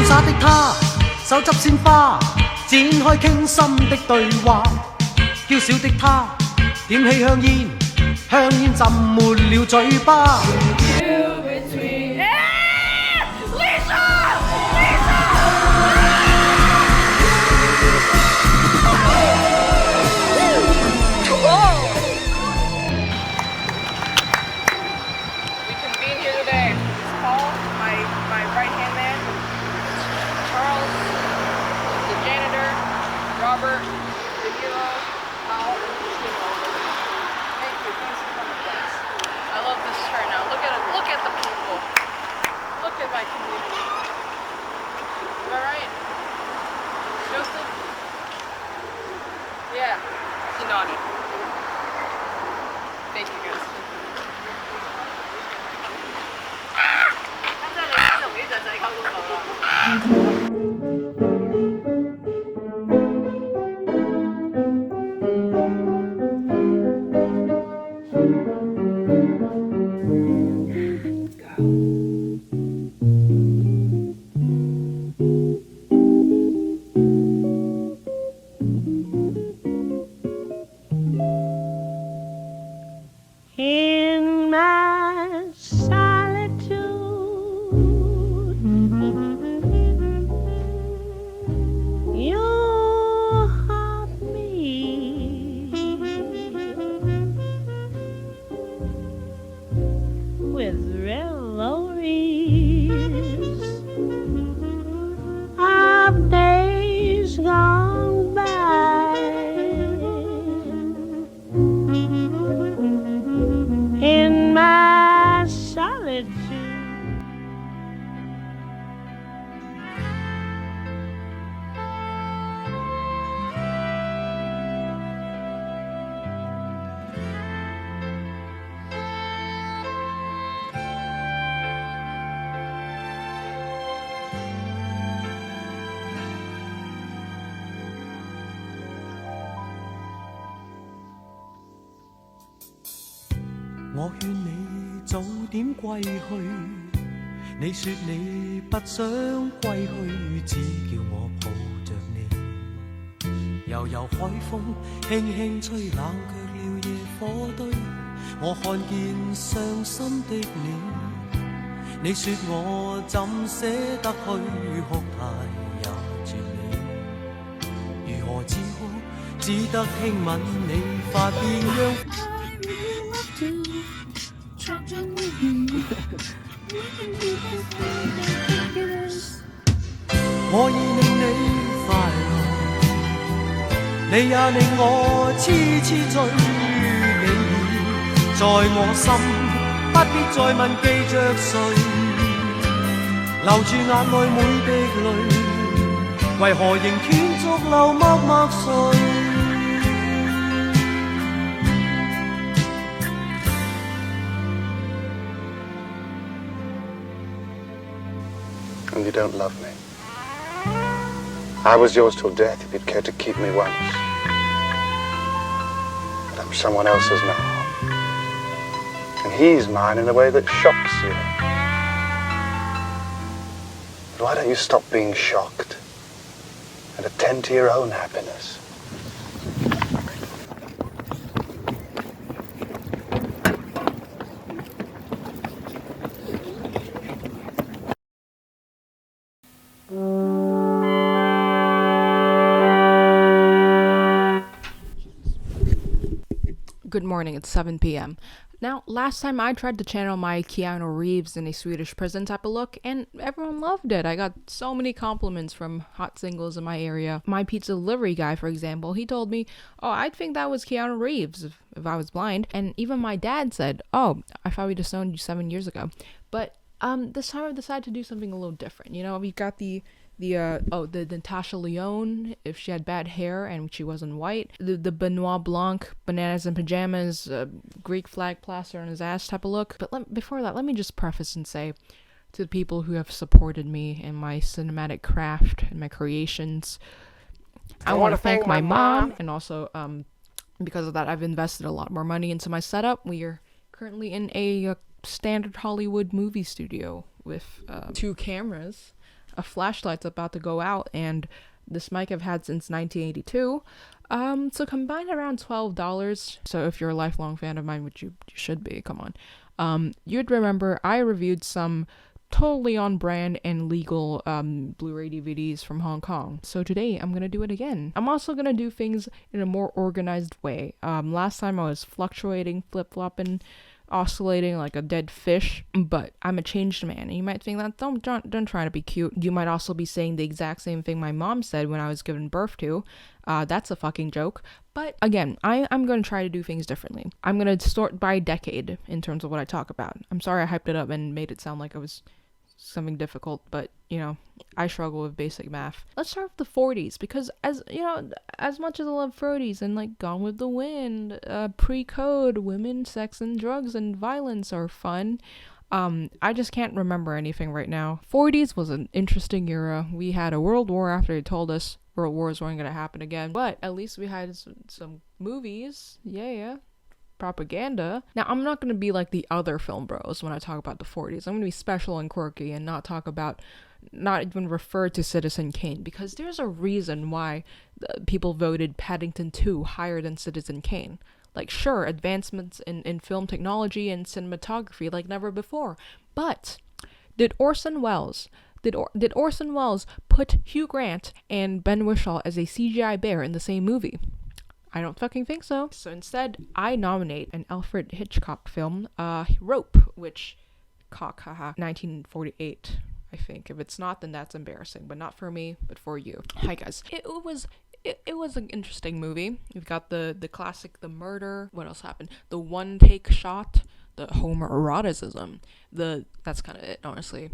灑的她，手執鮮花，展開傾心的對話。嬌小的她，點起香煙，香煙浸沒了嘴巴。Robert, the hero, how, thank you, thanks for coming, guys. I love this shirt now. Look at it, look at the people. Look at my community. Am I right? Joseph? Yeah, he nodded. Thank you, guys. 真係你同啲仔仔溝通到啦。In my solitude, you haunt me with revelries of days gone by. In my solitude,我勸你早點歸去，你說你不想歸去，只叫我抱着你。悠悠海風輕輕吹，冷卻了夜火堆。我看見傷心的你，你說我怎捨得去，哭態也絕美。如何止哭，只得輕吻你髮邊讓。我已令你快樂，你也令我痴痴醉。你已在我心，不必再問記着誰，留住眼內每滴淚，為何仍斷續流默默睡？And you don't love me. I was yours till death if you'd cared to keep me once. But I'm someone else's now. And he's mine in a way that shocks you. But why don't you stop being shocked and attend to your own happiness? Good morning, it's 7 p.m. Now, last time I tried to channel my Keanu Reeves in a Swedish prison type of look, and everyone loved it. I got so many compliments from hot singles in my area. My pizza delivery guy, for example, he told me, oh, I'd think that was Keanu Reeves if I was blind. And even my dad said, oh, I thought we disowned you 7 years ago. But this time I decided to do something a little different. You know, we got the Natasha Lyonne, if she had bad hair and she wasn't white, the Benoit Blanc, bananas and pajamas, Greek flag plaster on his ass type of look. But before that, let me just preface and say to the people who have supported me in my cinematic craft and my creations, I want to thank my mom, and also because of that I've invested a lot more money into my setup. We are currently in a standard Hollywood movie studio with 2 cameras. a flashlight's about to go out, and this mic I've had since 1982. So combined around $12. So if you're a lifelong fan of mine, which you should be, come on. You'd remember I reviewed some totally on brand and legal Blu-ray DVDs from Hong Kong. So today I'm gonna do it again. I'm also gonna do things in a more organized way. Last time I was fluctuating, flip-flopping, oscillating like a dead fish, but I'm a changed man. And you might think that don't try to be cute. You might also be saying the exact same thing my mom said when I was given birth to. That's a fucking joke. But again, I'm going to try to do things differently. I'm going to sort by decade in terms of what I talk about. I'm sorry I hyped it up and made it sound like it was something difficult, but you know, I struggle with basic math. Let's start with the 40s, because as you know, as much as I love 40s and like Gone with the Wind, pre-code, women, sex and drugs and violence are fun. I just can't remember anything right now. 40s was an interesting era. We had a world war after they told us world wars weren't going to happen again, but at least we had some movies. Yeah. Propaganda. Now, I'm not going to be like the other film bros when I talk about the 40s. I'm going to be special and quirky and not even refer to Citizen Kane, because there's a reason why people voted Paddington 2 higher than Citizen Kane. Like, sure, advancements in film technology and cinematography like never before, but did Orson Welles put Hugh Grant and Ben Whishaw as a CGI bear in the same movie? I don't fucking think so. So instead, I nominate an Alfred Hitchcock film, Rope, which 1948, I think. If it's not, then that's embarrassing, but not for me, but for you. Hi guys. It was an interesting movie. We've got the classic, the murder. What else happened? The one take shot, the homoeroticism. That's kind of it, honestly.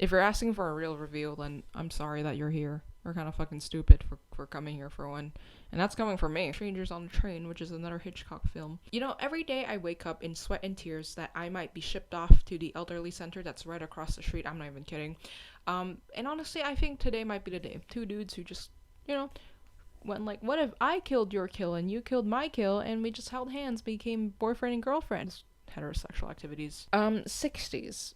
If you're asking for a real review, then I'm sorry that you're here. We're kind of fucking stupid for coming here for one. And that's coming from me. Strangers on the Train, which is another Hitchcock film. You know, every day I wake up in sweat and tears that I might be shipped off to the elderly center that's right across the street. I'm not even kidding. And honestly, I think today might be the day. Two dudes who just, you know, went like, what if I killed your kill and you killed my kill and we just held hands, became boyfriend and girlfriend? Heterosexual activities. 60s.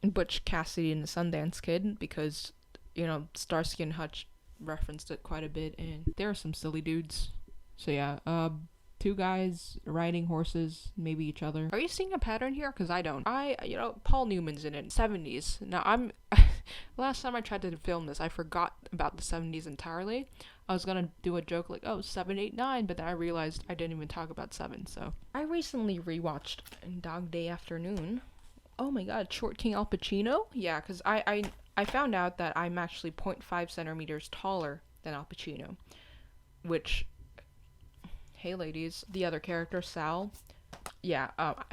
Butch Cassidy and the Sundance Kid, because, you know, Starsky and Hutch referenced it quite a bit, and there are some silly dudes. So yeah, two guys riding horses, maybe each other. Are you seeing a pattern here? Because I don't. Paul Newman's in it. 70s. Now, last time I tried to film this, I forgot about the 70s entirely. I was gonna do a joke like, 7, 8, 9, but then I realized I didn't even talk about 7, so. I recently rewatched Dog Day Afternoon. Oh my god, Short King Al Pacino? Yeah, because I found out that I'm actually 0.5 centimeters taller than Al Pacino. Which, hey ladies, the other character, Sal. Yeah,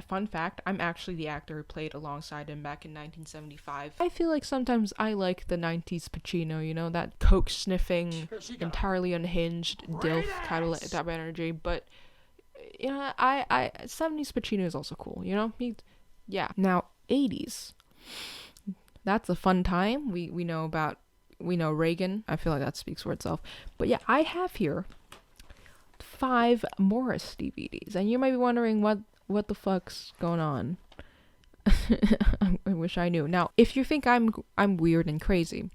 fun fact, I'm actually the actor who played alongside him back in 1975. I feel like sometimes I like the 90s Pacino, you know, that coke-sniffing, entirely unhinged, dilf kind of type of energy. But, you know, 70s Pacino is also cool, you know? Yeah. Now, 80s. That's a fun time. We know Reagan. I feel like that speaks for itself. But yeah, I have here 5 Maurice DVDs. And you might be wondering what the fuck's going on. I wish I knew. Now, if you think I'm weird and crazy,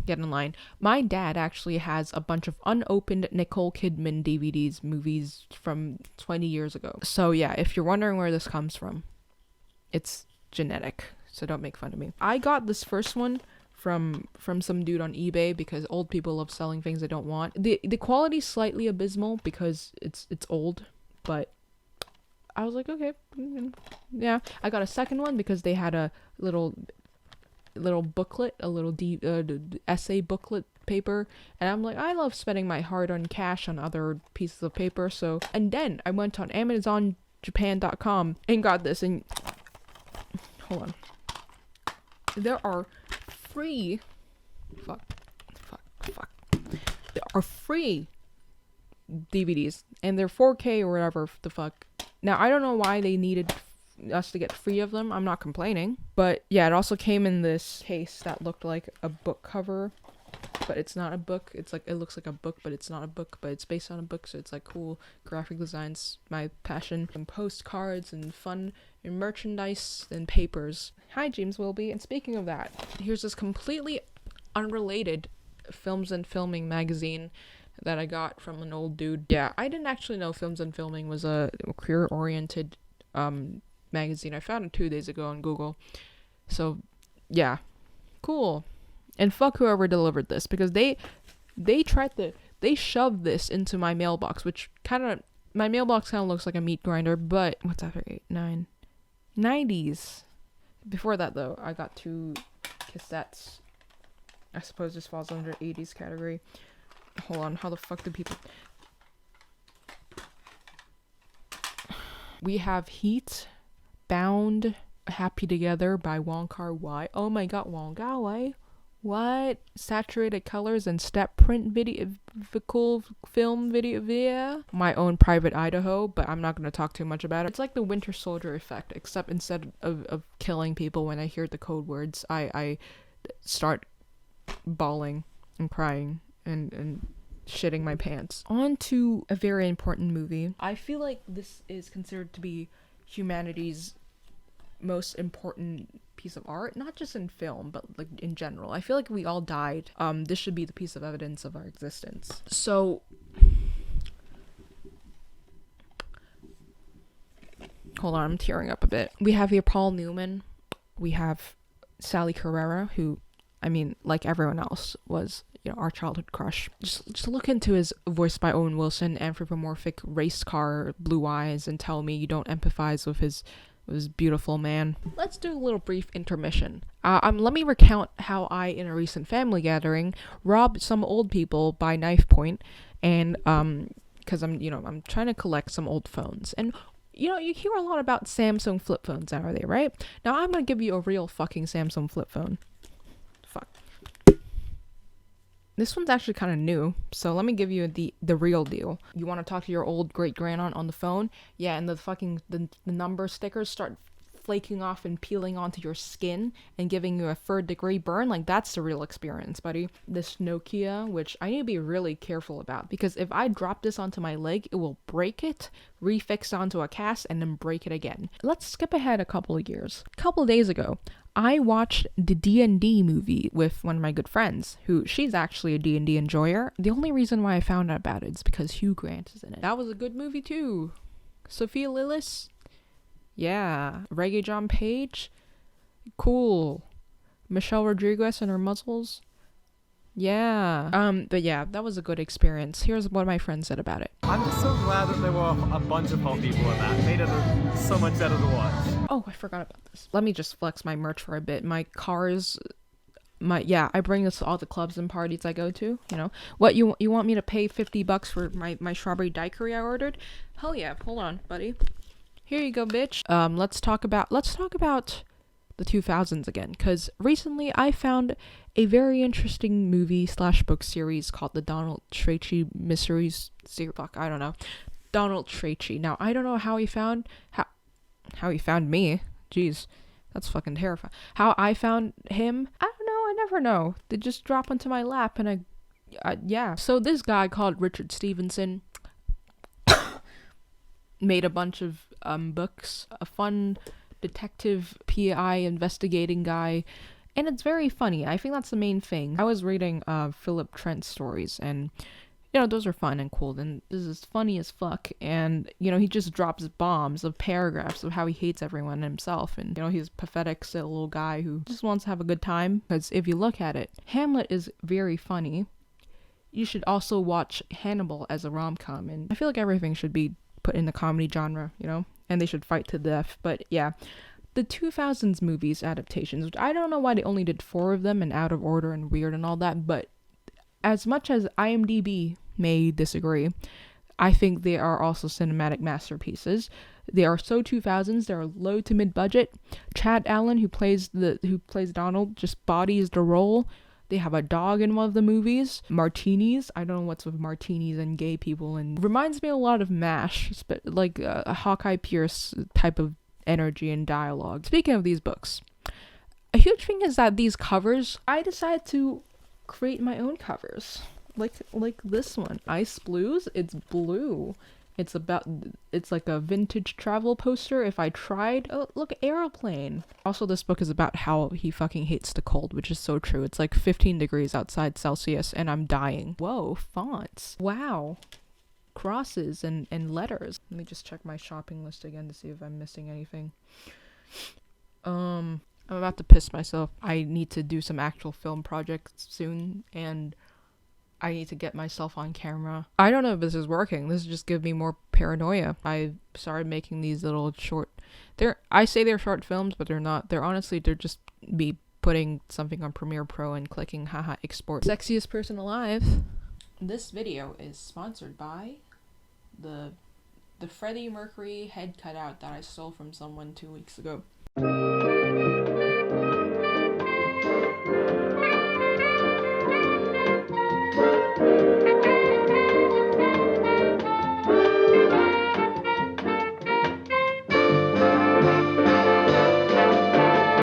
get in line. My dad actually has a bunch of unopened Nicole Kidman DVDs, movies from 20 years ago. So yeah, if you're wondering where this comes from, it's genetic, so don't make fun of me. I got this first one from some dude on eBay because old people love selling things they don't want. The quality's slightly abysmal because it's old, but I was like, okay, yeah. I got a second one because they had a little booklet, a little essay booklet paper, and I'm like, I love spending my hard-earned cash on other pieces of paper. So, and then I went on AmazonJapan.com and got this, and hold on, there are free there are free DVDs, and they're 4K or whatever the fuck. Now, I don't know why they needed us to get free of them. I'm not complaining, but yeah, it also came in this case that looked like a book cover, but it's not a book. It's like, it looks like a book, but it's not a book, but it's based on a book, so it's like cool graphic designs, my passion, and postcards and fun and merchandise and papers. Hi, James Wilby. And speaking of that, here's this completely unrelated films and filming magazine that I got from an old dude. Yeah, I didn't actually know Films and Filming was a career-oriented magazine. I found it 2 days ago on Google. So, yeah. Cool. And fuck whoever delivered this, because they shoved this into my mailbox, which my mailbox kind of looks like a meat grinder, but what's after 8, 9, 90s. Before that, though, I got 2 cassettes. I suppose this falls under 80s category. Hold on, how the fuck do people... We have Heat, Bound, Happy Together by Wong Kar-wai. Oh my god, Wong Kar-wai. What? Saturated Colors and Step Print film video. My Own Private Idaho, but I'm not going to talk too much about it. It's like the Winter Soldier effect, except instead of killing people when I hear the code words, I start bawling and crying and shitting my pants. On to a very important movie. I feel like this is considered to be humanity's most important piece of art, not just in film, but like in general. I feel like we all died. This should be the piece of evidence of our existence. So hold on, I'm tearing up a bit. We have here Paul Newman. We have Sally Carrera, who, I mean, like everyone else, was, you know, our childhood crush. Just look into his, voiced by Owen Wilson, anthropomorphic race car blue eyes and tell me you don't empathize with his beautiful man. Let's do a little brief intermission. Let me recount how I, in a recent family gathering, robbed some old people by knife point, and because I'm trying to collect some old phones. And you hear a lot about Samsung flip phones nowadays, right? Now I'm gonna give you a real fucking Samsung flip phone. Fuck. This one's actually kind of new, so let me give you the real deal. You want to talk to your old great-grandaunt on the phone? Yeah, and the number stickers start flaking off and peeling onto your skin and giving you a third-degree burn. Like, that's the real experience, buddy. This Nokia, which I need to be really careful about, because if I drop this onto my leg, it will break it, refix onto a cast, and then break it again. Let's skip ahead a couple of years. A couple of days ago, I watched the D&D movie with one of my good friends, who, she's actually a D&D enjoyer. The only reason why I found out about it is because Hugh Grant is in it. That was a good movie too. Sophia Lillis? Yeah. Reggae John Page? Cool. Michelle Rodriguez and her muscles? Yeah. But yeah, that was a good experience. Here's what my friend said about it. I'm just so glad that there were a bunch of hot people in that. It made it so much better to watch. Oh, I forgot about this. Let me just flex my merch for a bit. My cars, I bring this to all the clubs and parties I go to, you know. What, you want me to pay $50 for my strawberry daiquiri I ordered? Hell yeah, hold on, buddy. Here you go, bitch. Let's talk about the 2000s again, because recently I found a very interesting movie / book series called the Donald Treacy Mysteries series. Fuck, I don't know. Donald Treacy. Now, I don't know how he found me. Jeez, that's fucking terrifying. How I found him, I don't know. I never know. They just drop onto my lap, and yeah. So this guy called Richard Stevenson made a bunch of books. A fun detective PI investigating guy, and it's very funny. I think that's the main thing. I was reading Philip Trent's stories, and those are fun and cool, and this is funny as fuck, and he just drops bombs of paragraphs of how he hates everyone and himself, and he's a pathetic silly little guy who just wants to have a good time. Because if you look at it, Hamlet is very funny. You should also watch Hannibal as a rom-com, and I feel like everything should be put in the comedy genre, and they should fight to death. But yeah, the 2000s movies adaptations, which I don't know why they only did 4 of them and out of order and weird and all that, but as much as IMDb may disagree, I think they are also cinematic masterpieces. They are so 2000s. They're low to mid budget. Chad Allen, who plays Donald, just bodies the role. They have a dog in one of the movies. Martinis. I don't know what's with martinis and gay people. And reminds me a lot of MASH, like a Hawkeye Pierce type of energy and dialogue. Speaking of these books, a huge thing is that these covers, I decided to create my own covers. Like this one, Ice Blues. It's blue. It's like a vintage travel poster. If I tried, oh look, airplane. Also, this book is about how he fucking hates the cold, which is so true. It's like 15 degrees outside Celsius and I'm dying. Whoa, fonts. Wow. Crosses and letters. Let me just check my shopping list again to see if I'm missing anything. I'm about to piss myself. I need to do some actual film projects soon, and I need to get myself on camera. I don't know if this is working. This just gives me more paranoia. I started making these little short... I say they're short films, but they're not. They're just me putting something on Premiere Pro and clicking haha export. Sexiest person alive. This video is sponsored by the Freddie Mercury head cutout that I stole from someone 2 weeks ago.